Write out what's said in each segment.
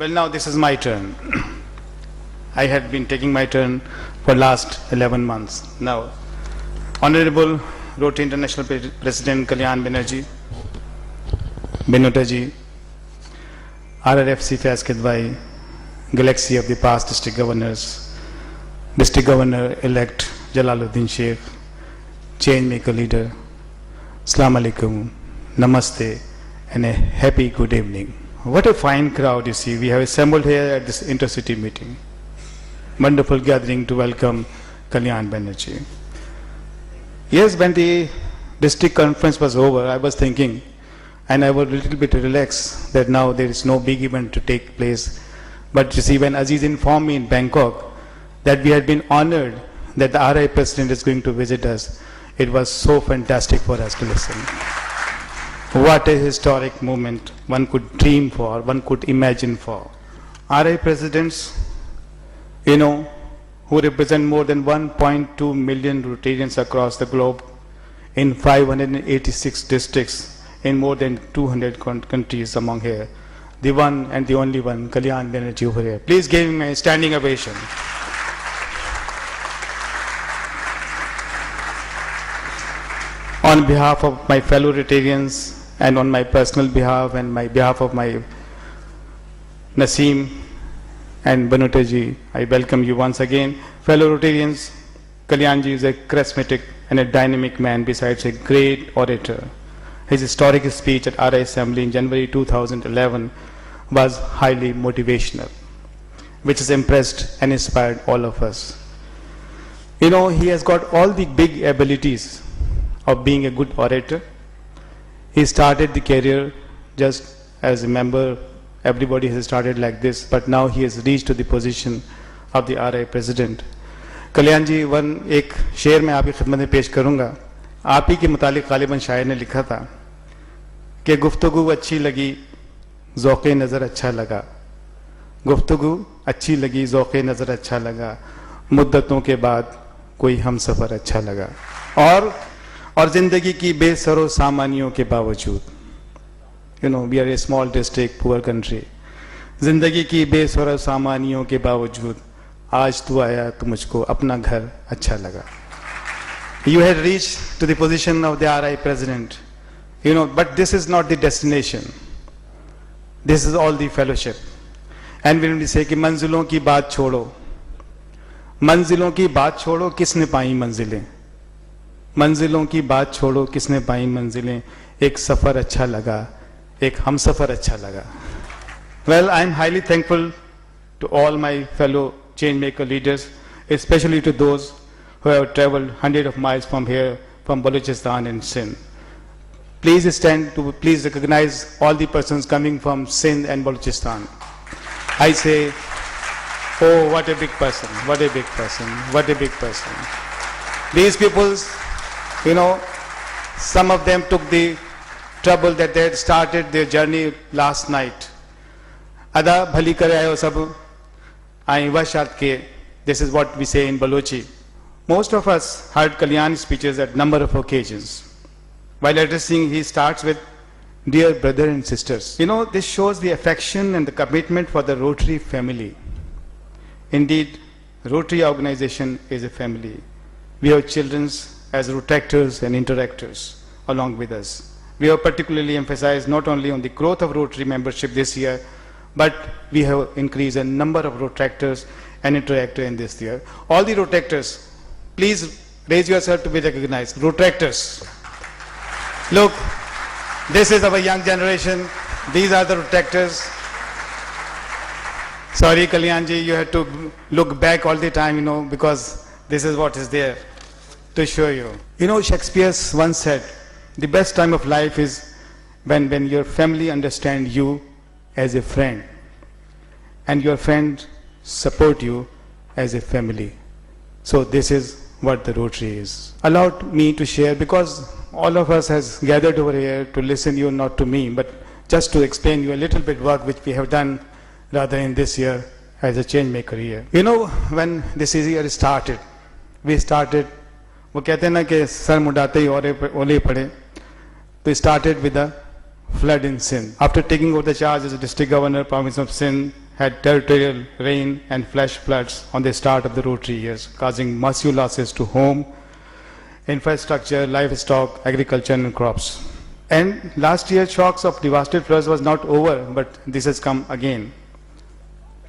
Well, now this is my turn. I had been taking my turn for last 11 months. Now, Honorable Rotary International President Kalyan Banerjee, Binotaji, RRFC Faiz Kidwai, Galaxy of the past district governors, District Governor-elect Jalaluddin Sheikh, Changemaker leader, Assalamu alaikum, Namaste, and a happy good evening. What a fine crowd you see. We have assembled here at this intercity meeting. Wonderful gathering to welcome Kalyan Banerjee. Yes, when the district conference was over, I was thinking, and I was a little bit relaxed that now there is no big event to take place. But you see, when Aziz informed me in Bangkok that we had been honored that the RI President is going to visit us, it was so fantastic for us to listen. What a historic moment one could dream for, one could imagine for. RI Presidents, who represent more than 1.2 million Rotarians across the globe in 586 districts in more than 200 countries among here. The one and the only one, Kalyan Banerjee over here. Please give him a standing ovation. On behalf of my fellow Rotarians and on my personal behalf and my behalf of my Naseem and Binotaji, I welcome you once again. Fellow Rotarians, Kalyanji is a charismatic and a dynamic man besides a great orator. His historic speech at RI Assembly in January 2011 was highly motivational, which has impressed and inspired all of us. He has got all the big abilities of being a good orator. He started the career just as a member. Everybody has started like this, but now he has reached to the position of the RI President. कल्याण जी एक शेर मैं आपकी खिदमत में पेश करूंगा. आप ही के मुतालिक गालिबन शायर ने लिखा था कि गुफ्तगू अच्छी लगी, ज़ौक़े नज़र अच्छा लगा. गुफ्तगू अच्छी लगी, ज़ौक़े नज़र अच्छा लगा, मुद्दतों के बाद कोई हम सफ़र अच्छा लगा. और ज़िंदगी की बेसरो सामानियों के बावजूद, we are a small district, poor country. ज़िंदगी की बेसरो सामानियों के बावजूद आज तू आया तो मुझको अपना घर अच्छा लगा. You had reached to the position of the RI President, but this is not the destination. This is all the fellowship. And when we say कि मंजिलों की बात छोड़ो, मंजिलों की बात छोड़ो, किसने पाई मंजिलें? मंजिलों की बात छोड़ो, किसने पाई मंजिलें? एक सफ़र अच्छा लगा, एक हम सफ़र अच्छा लगा. Well, I am highly thankful to all my fellow Changemaker leaders, especially to those who have traveled hundreds of miles from here, from Balochistan and Sindh. Please stand to please recognize all the persons coming from Sindh and Balochistan. I say, oh, what a big person, what a big person, what a big person. These peoples, some of them took the trouble that they had started their journey last night. Ada bhali kare aayo sab aaye washat ke. This is what we say in Balochi. Most of us heard Kalyan's speeches at number of occasions. While addressing, he starts with, "Dear brother and sisters." This shows the affection and the commitment for the Rotary family. Indeed, Rotary organization is a family. We have children as Rotractors and interactors along with us. We have particularly emphasized not only on the growth of Rotary membership this year, but we have increased a number of Rotractors and interactors in this year. All the Rotractors, please raise yourself to be recognized. Rotractors. Look, this is our young generation. These are the Rotractors. Sorry, Kalyanji, you have to look back all the time, because this is what is there to show you. Shakespeare once said, the best time of life is when your family understands you as a friend and your friends support you as a family. So this is what the Rotary is. Allow me to share, because all of us has gathered over here to listen you, not to me, but just to explain you a little bit work which we have done rather in this year as a Changemaker year. When this year started, we started, वो कहते हैं ना कि sir मुड़ाते ही ओले पड़े, तो started with the flood in Sindh. After taking over the charge as a district governor, province of Sindh had territorial rain and flash floods on the start of the Rotary years, causing massive losses to home, infrastructure, livestock, agriculture and crops. And last year, shocks of devastated floods was not over, but this has come again.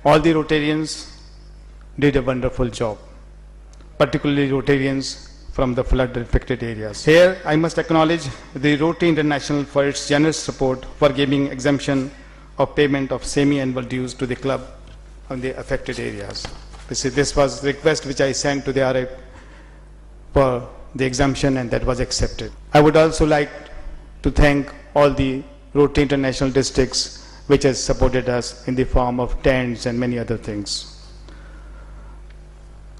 All the Rotarians did a wonderful job, particularly Rotarians from the flood-affected areas. Here, I must acknowledge the Rotary International for its generous support for giving exemption of payment of semi-annual dues to the club on the affected areas. This was the request which I sent to the RI for the exemption, and that was accepted. I would also like to thank all the Rotary International districts which has supported us in the form of tents and many other things.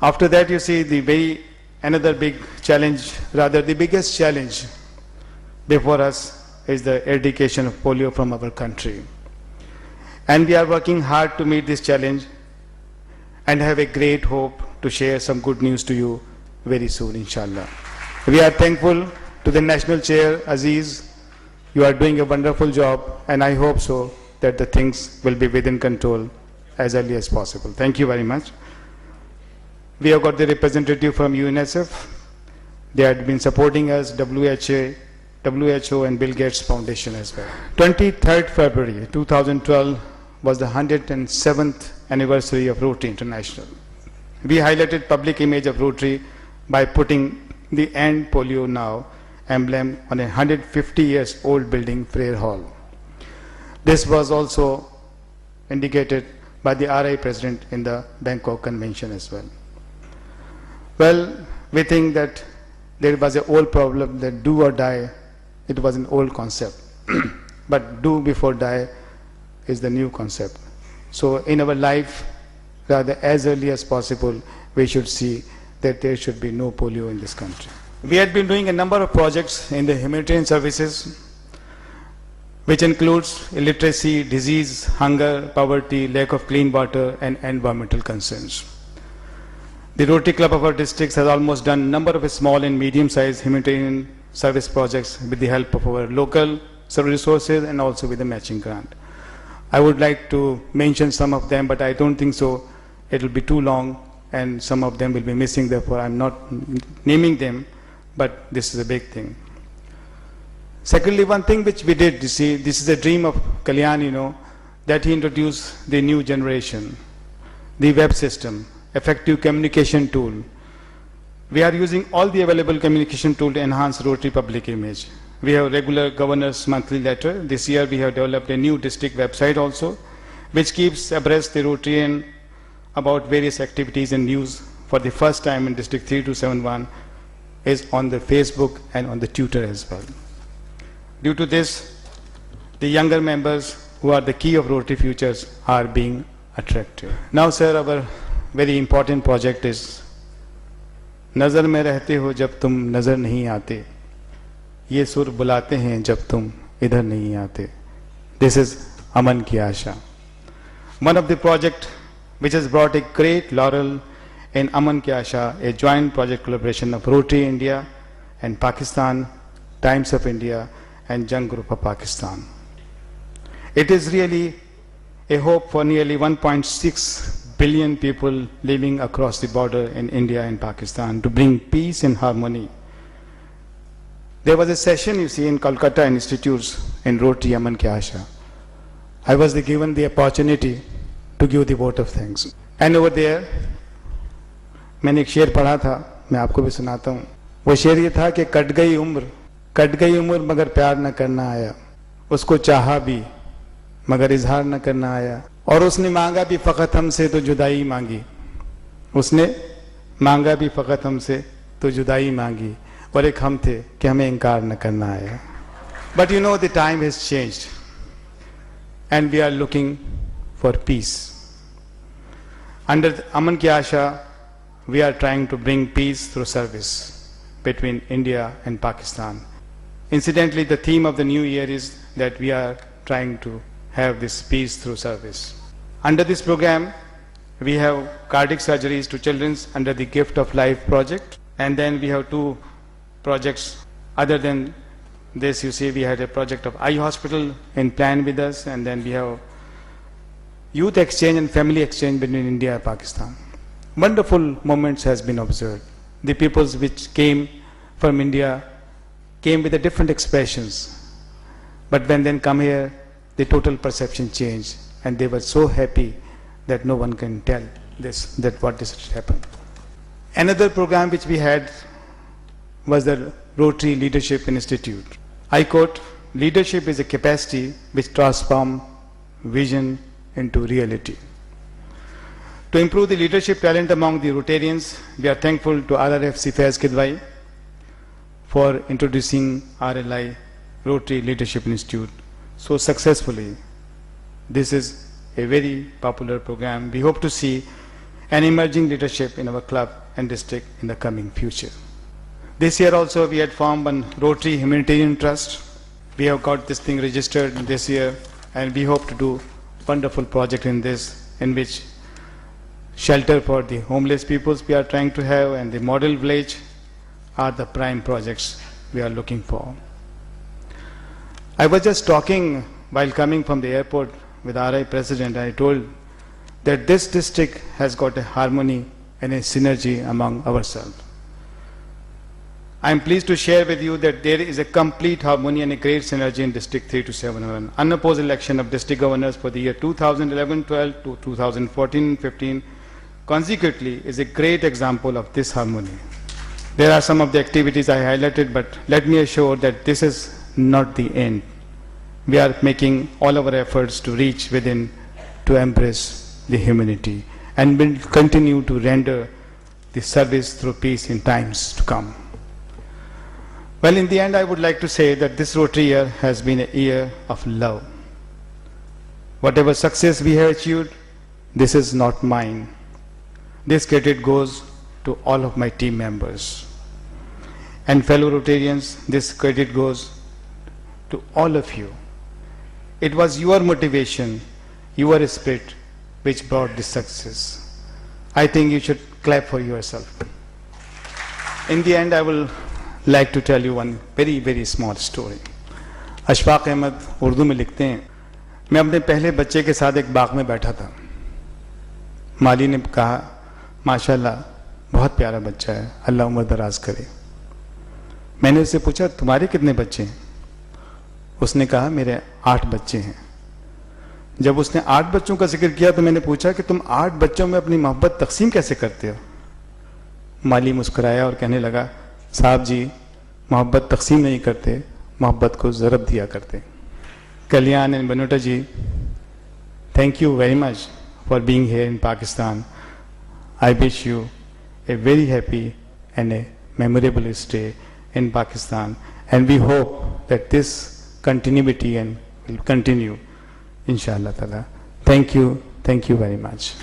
After that, you see another big challenge, rather the biggest challenge before us is the eradication of polio from our country. And we are working hard to meet this challenge and have a great hope to share some good news to you very soon, inshallah. We are thankful to the National Chair, Aziz. You are doing a wonderful job, and I hope so that the things will be within control as early as possible. Thank you very much. We have got the representative from UNICEF. They had been supporting us, WHO and Bill Gates Foundation as well. 23rd February 2012 was the 107th anniversary of Rotary International. We highlighted public image of Rotary by putting the End Polio Now emblem on a 150 years old building, Frere Hall. This was also indicated by the RI President in the Bangkok Convention as well. Well, we think that there was an old problem that do or die. It was an old concept. But do before die is the new concept. So in our life, rather as early as possible, we should see that there should be no polio in this country. We had been doing a number of projects in the humanitarian services, which includes illiteracy, disease, hunger, poverty, lack of clean water, and environmental concerns. The Rotary Club of our districts has almost done a number of small and medium-sized humanitarian service projects with the help of our local resources and also with the matching grant. I would like to mention some of them, but I don't think so. It will be too long, and some of them will be missing. Therefore, I'm not naming them, but this is a big thing. Secondly, one thing which we did, you see, this is a dream of Kalyan, that he introduced the new generation, the web system, effective communication tool. We are using all the available communication tool to enhance Rotary public image. We have regular governor's monthly letter. This year we have developed a new district website also, which keeps abreast the Rotarian about various activities and news. For the first time in District 3271 is on the Facebook and on the Twitter as well. Due to this, the younger members who are the key of Rotary Futures are being attracted. Now, sir, our very important project is नजर में रहते हो जब तुम नजर नहीं आते, ये सुर बुलाते हैं जब तुम इधर नहीं आते. This is Aman Ki Asha. One of the project which has brought a great laurel in Aman Ki Asha, a joint project collaboration of Rotary India and Pakistan, Times of India and Young Group of Pakistan. It is really a hope for nearly 1.6 billion people living across the border in India and Pakistan to bring peace and harmony. There was a session, you see, in Kolkata Institutes in Rotary Aman Ki Asha. I was given the opportunity to give the vote of thanks. And over there, मैंने एक शेर पढ़ा था, मैं आपको भी सुनाता हूँ. वो शेर ये था कि कट गई उम्र मगर प्यार न करना आया, उसको चाहा भी मगर इजहार न करना आया, और उसने मांगा भी फकत हमसे तो जुदाई मांगी, उसने मांगा भी फकत हमसे तो जुदाई मांगी, और एक हम थे कि हमें इनकार न करना आया. But you know the time has changed and we are looking for peace. Under Aman Ki Asha, we are trying to bring peace through service between India and Pakistan. Incidentally, the theme of the new year is that we are trying to have this peace through service. Under this program, we have cardiac surgeries to children under the Gift of Life project, and then we have two projects. Other than this, you see, we had a project of eye hospital in plan with us, and then we have youth exchange and family exchange between India and Pakistan. Wonderful moments has been observed. The peoples which came from India came with the different expressions. But when they come here, the total perception changed, and they were so happy that no one can tell what this happened. Another program which we had was the Rotary Leadership Institute. I quote, "Leadership is a capacity which transforms vision into reality." To improve the leadership talent among the Rotarians, we are thankful to RRFC Faiz Kidwai for introducing RLI, Rotary Leadership Institute, so successfully. This is a very popular program. We hope to see an emerging leadership in our club and district in the coming future. This year also we had formed one Rotary Humanitarian Trust. We have got this thing registered this year, and we hope to do wonderful project in this, in which shelter for the homeless peoples we are trying to have, and the model village are the prime projects we are looking for. I was just talking while coming from the airport with RI President, and I told that this district has got a harmony and a synergy among ourselves. I am pleased to share with you that there is a complete harmony and a great synergy in District 327. Unopposed election of district governors for the year 2011-12 to 2014-15 consecutively is a great example of this harmony. There are some of the activities I highlighted, but let me assure that this is not the end. We are making all our efforts to reach within, to embrace the humanity, and will continue to render the service through peace in times to come. Well, in the end, I would like to say that this Rotary year has been a year of love. Whatever success we have achieved, this is not mine. This credit goes to all of my team members. And fellow Rotarians, this credit goes to all of you. It was your motivation, your spirit, which brought this success. I think you should clap for yourself. In the end, I will like to tell you one very, very small story. Ashfaq Ahmad Urdu में लिखते हैं, मैं अपने पहले बच्चे के साथ एक बाग में बैठा था. माली ने कहा, माशाल्लाह बहुत प्यारा बच्चा है, अल्लाह उम्र दराज करे. मैंने उससे पूछा, तुम्हारे कितने बच्चे हैं? उसने कहा, मेरे 8 बच्चे हैं. जब उसने 8 बच्चों का जिक्र किया तो मैंने पूछा कि तुम 8 बच्चों में अपनी मोहब्बत तकसीम कैसे करते हो? माली मुस्कुराया और कहने लगा, साहब जी, मोहब्बत तकसीम नहीं करते, मोहब्बत को ज़रब दिया करते. Kalyan and Banota ji, thank you very much for being here in Pakistan. I wish you a very happy and a memorable stay in Pakistan, and we hope that this continuity and will continue, inshallah ta'ala. Thank you very much.